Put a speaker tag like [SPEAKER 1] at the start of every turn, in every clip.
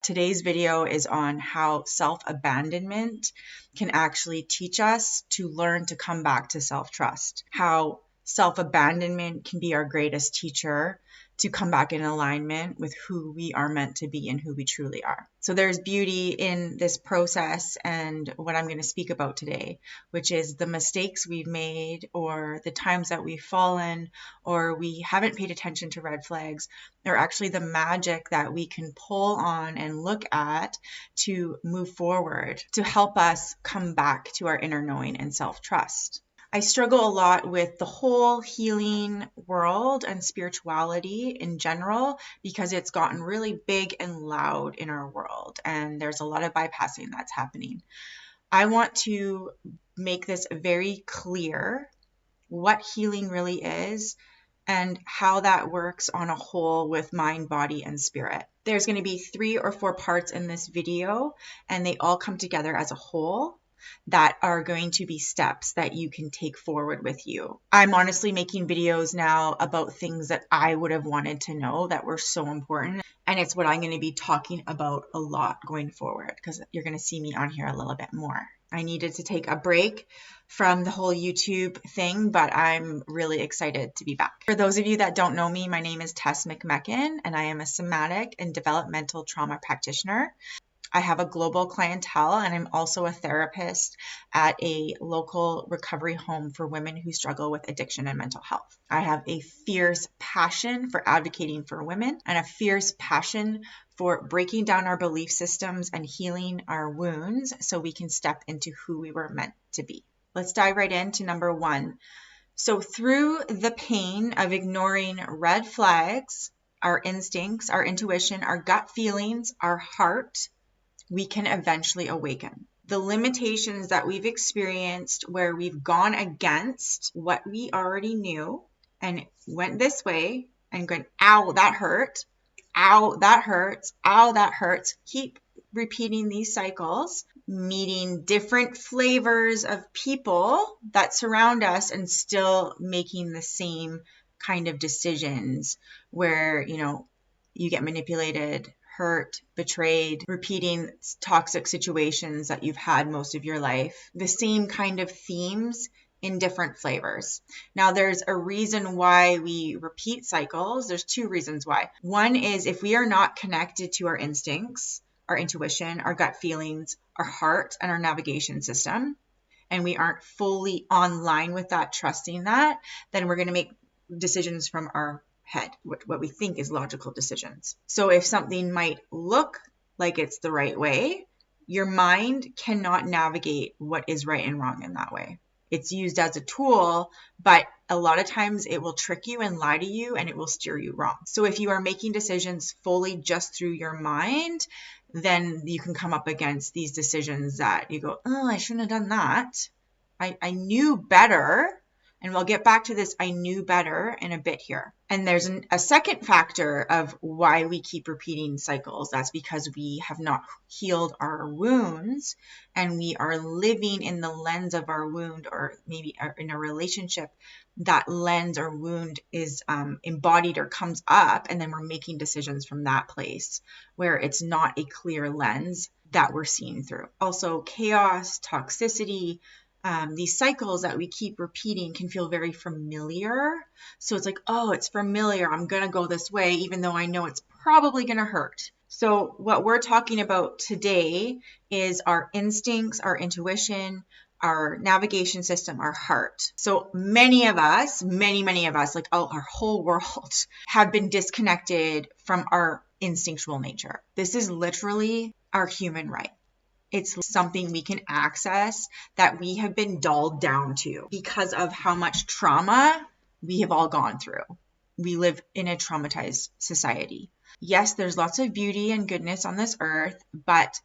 [SPEAKER 1] Today's video is on how self-abandonment can actually teach us to learn to come back to self-trust. How self-abandonment can be our greatest teacher to come back in alignment with who we are meant to be and who we truly are. So there's beauty in this process and what I'm going to speak about today, which is the mistakes we've made or the times that we've fallen or we haven't paid attention to red flags are actually the magic that we can pull on and look at to move forward, to help us come back to our inner knowing and self-trust. I struggle a lot with the whole healing world and spirituality in general because it's gotten really big and loud in our world, and there's a lot of bypassing that's happening. I want to make this very clear what healing really is and how that works on a whole with mind, body, and spirit. There's going to be 3 or 4 parts in this video, and they all come together as a whole that are going to be steps that you can take forward with you. I'm honestly making videos now about things that I would have wanted to know that were so important. And it's what I'm going to be talking about a lot going forward because you're going to see me on here a little bit more. I needed to take a break from the whole YouTube thing, but I'm really excited to be back. For those of you that don't know me, my name is Tess Mcmechan, and I am a somatic and developmental trauma practitioner. I have a global clientele, and I'm also a therapist at a local recovery home for women who struggle with addiction and mental health. I have a fierce passion for advocating for women and a fierce passion for breaking down our belief systems and healing our wounds so we can step into who we were meant to be. Let's dive right into number 1. So through the pain of ignoring red flags, our instincts, our intuition, our gut feelings, our heart, we can eventually awaken. The limitations that we've experienced where we've gone against what we already knew and went this way and going, ow, that hurt, ow, that hurts, ow, that hurts. Keep repeating these cycles, meeting different flavors of people that surround us and still making the same kind of decisions where, you get manipulated, hurt, betrayed, repeating toxic situations that you've had most of your life, the same kind of themes in different flavors. Now, there's a reason why we repeat cycles. There's 2 reasons why. One is if we are not connected to our instincts, our intuition, our gut feelings, our heart, and our navigation system, and we aren't fully online with that, trusting that, then we're going to make decisions from our head, what we think is logical decisions. So if something might look like it's the right way, your mind cannot navigate what is right and wrong in that way. It's used as a tool, but a lot of times it will trick you and lie to you and it will steer you wrong. So if you are making decisions fully just through your mind, then you can come up against these decisions that you go, oh, I shouldn't have done that. I knew better. And we'll get back to this I knew better in a bit here. And there's a second factor of why we keep repeating cycles. That's because we have not healed our wounds and we are living in the lens of our wound, or maybe in a relationship, that lens or wound is embodied or comes up, and then we're making decisions from that place where it's not a clear lens that we're seeing through. Also, chaos, toxicity, these cycles that we keep repeating can feel very familiar. So it's like, oh, it's familiar. I'm going to go this way, even though I know it's probably going to hurt. So what we're talking about today is our instincts, our intuition, our navigation system, our heart. So many of us, like our whole world, have been disconnected from our instinctual nature. This is literally our human right. It's something we can access that we have been dulled down to because of how much trauma we have all gone through. We live in a traumatized society. Yes, there's lots of beauty and goodness on this earth, but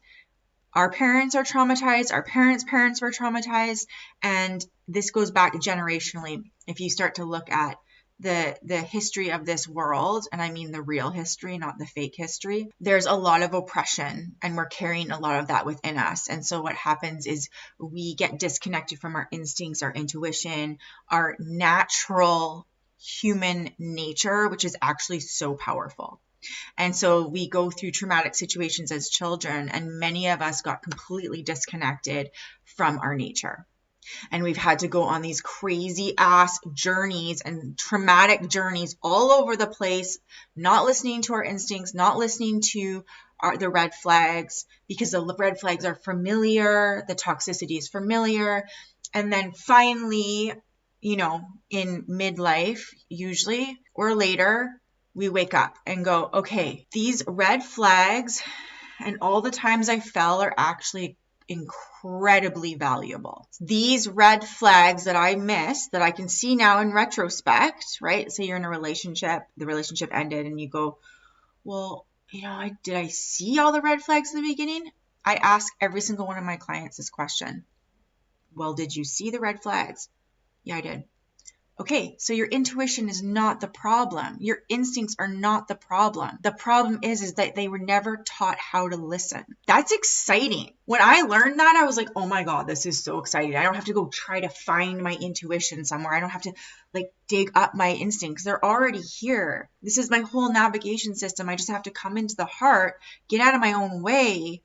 [SPEAKER 1] our parents are traumatized, our parents' parents were traumatized, and this goes back generationally. If you start to look at the history of this world, and I mean the real history, not the fake history, there's a lot of oppression and we're carrying a lot of that within us. And so what happens is we get disconnected from our instincts, our intuition, our natural human nature, which is actually so powerful. And so we go through traumatic situations as children, and many of us got completely disconnected from our nature. And we've had to go on these crazy ass journeys and traumatic journeys all over the place, not listening to our instincts, not listening to the red flags, because the red flags are familiar, the toxicity is familiar. And then finally, in midlife, usually, or later, we wake up and go, okay, these red flags and all the times I fell are actually incredibly valuable. These red flags that I missed, that I can see now in retrospect, right? Say you're in a relationship, the relationship ended, and you go, well, did I see all the red flags in the beginning? I ask every single one of my clients this question. Well, did you see the red flags? Yeah, I did. Okay, so your intuition is not the problem. Your instincts are not the problem. The problem is that they were never taught how to listen. That's exciting. When I learned that, I was like, oh my God, this is so exciting. I don't have to go try to find my intuition somewhere. I don't have to dig up my instincts. They're already here. This is my whole navigation system. I just have to come into the heart, get out of my own way,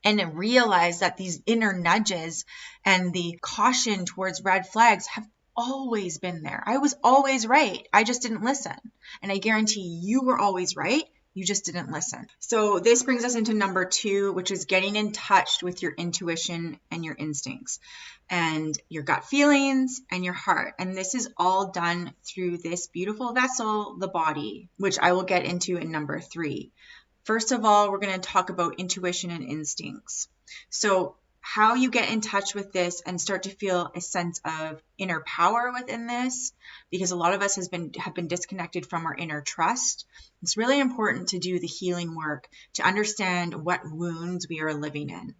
[SPEAKER 1] and realize that these inner nudges and the caution towards red flags have always been there. I was always right. I just didn't listen. And I guarantee you were always right. You just didn't listen. So this brings us into number 2, which is getting in touch with your intuition and your instincts and your gut feelings and your heart. And this is all done through this beautiful vessel, the body, which I will get into in number 3. First of all, we're going to talk about intuition and instincts. So how you get in touch with this and start to feel a sense of inner power within this, because a lot of us have been disconnected from our inner trust. It's really important to do the healing work to understand what wounds we are living in.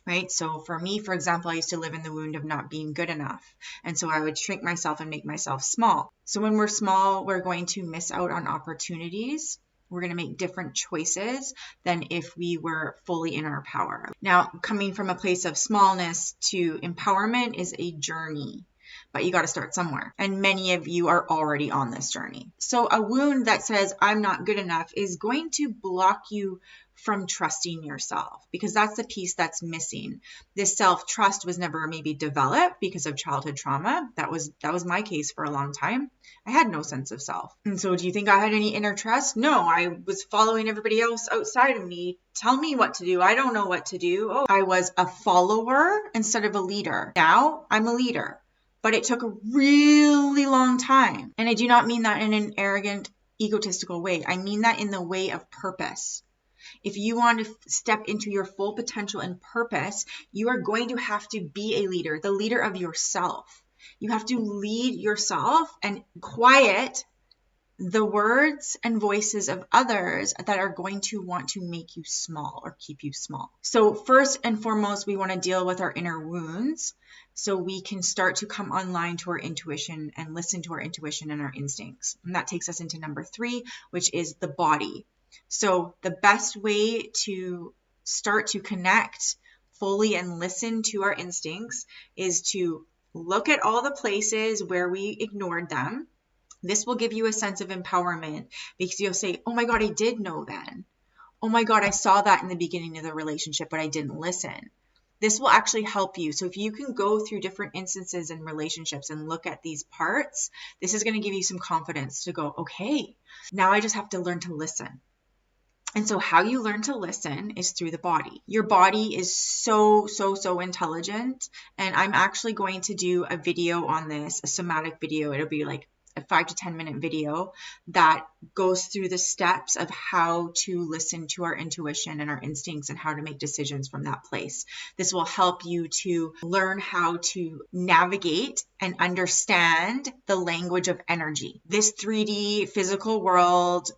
[SPEAKER 1] Right? So for me, for example, I used to live in the wound of not being good enough. And so I would shrink myself and make myself small. So when we're small, we're going to miss out on opportunities. We're going to make different choices than if we were fully in our power. Now, coming from a place of smallness to empowerment is a journey, but you got to start somewhere. And many of you are already on this journey. So a wound that says, I'm not good enough, is going to block you from trusting yourself, because that's the piece that's missing. This self-trust was never maybe developed because of childhood trauma. That was my case for a long time. I had no sense of self. And so do you think I had any inner trust? No, I was following everybody else outside of me. Tell me what to do. I don't know what to do. Oh, I was a follower instead of a leader. Now I'm a leader, but it took a really long time. And I do not mean that in an arrogant, egotistical way. I mean that in the way of purpose. If you want to step into your full potential and purpose, you are going to have to be a leader, the leader of yourself. You have to lead yourself and quiet the words and voices of others that are going to want to make you small or keep you small. So first and foremost, we want to deal with our inner wounds so we can start to come online to our intuition and listen to our intuition and our instincts. And that takes us into number 3, which is the body. So the best way to start to connect fully and listen to our instincts is to look at all the places where we ignored them. This will give you a sense of empowerment, because you'll say, oh my God, I did know then. Oh my God, I saw that in the beginning of the relationship, but I didn't listen. This will actually help you. So if you can go through different instances in relationships and look at these parts, this is going to give you some confidence to go, okay, now I just have to learn to listen. And so how you learn to listen is through the body. Your body is so intelligent. And I'm actually going to do a video on this, a somatic video. It'll be like a 5 to 10 minute video that goes through the steps of how to listen to our intuition and our instincts and how to make decisions from that place. This will help you to learn how to navigate and understand the language of energy. This 3D physical world,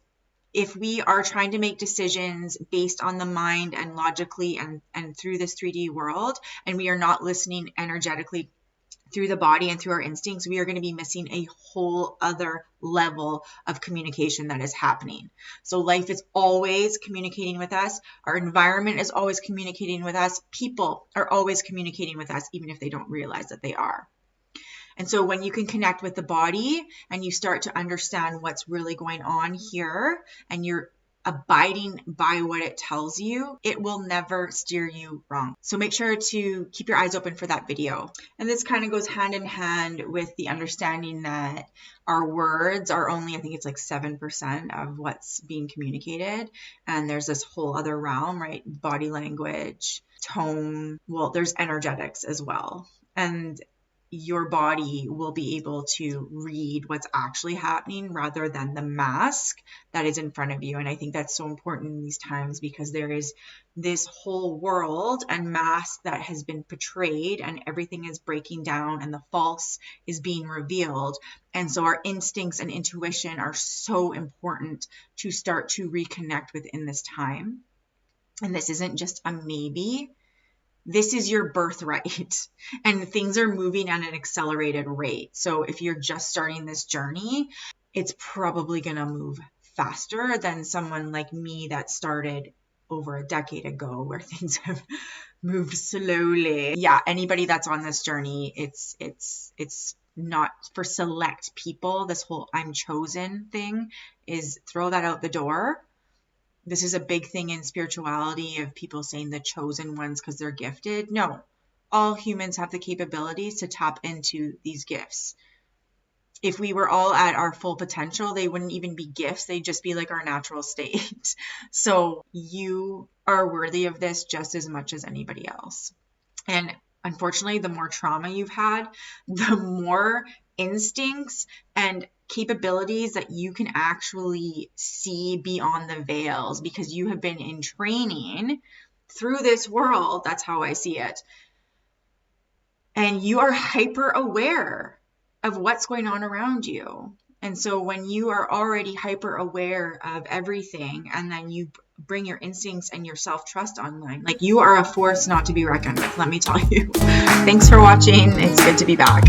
[SPEAKER 1] if we are trying to make decisions based on the mind and logically and through this 3D world, and we are not listening energetically through the body and through our instincts, we are going to be missing a whole other level of communication that is happening. So life is always communicating with us. Our environment is always communicating with us. People are always communicating with us, even if they don't realize that they are. And so when you can connect with the body and you start to understand what's really going on here, and you're abiding by what it tells you, it will never steer you wrong. So make sure to keep your eyes open for that video. And this kind of goes hand in hand with the understanding that our words are only, I think it's like 7% of what's being communicated. And there's this whole other realm, right? Body language, tone. Well, there's energetics as well. And your body will be able to read what's actually happening rather than the mask that is in front of you. And I think that's so important in these times, because there is this whole world and mask that has been portrayed, and everything is breaking down and the false is being revealed. And so our instincts and intuition are so important to start to reconnect within this time. And this isn't just a maybe. This is your birthright, and things are moving at an accelerated rate. So if you're just starting this journey, it's probably going to move faster than someone like me that started over a decade ago, where things have moved slowly. Yeah, anybody that's on this journey, it's not for select people. This whole I'm chosen thing is throw that out the door. This is a big thing in spirituality of people saying the chosen ones because they're gifted. No, all humans have the capabilities to tap into these gifts. If we were all at our full potential, they wouldn't even be gifts. They'd just be like our natural state. So you are worthy of this just as much as anybody else. And unfortunately, the more trauma you've had, the more instincts and capabilities that you can actually see beyond the veils, because you have been in training through this world. That's how I see it. And you are hyper aware of what's going on around you. And so when you are already hyper aware of everything, and then you bring your instincts and your self-trust online, like, you are a force not to be reckoned with, let me tell you. Thanks for watching. It's good to be back.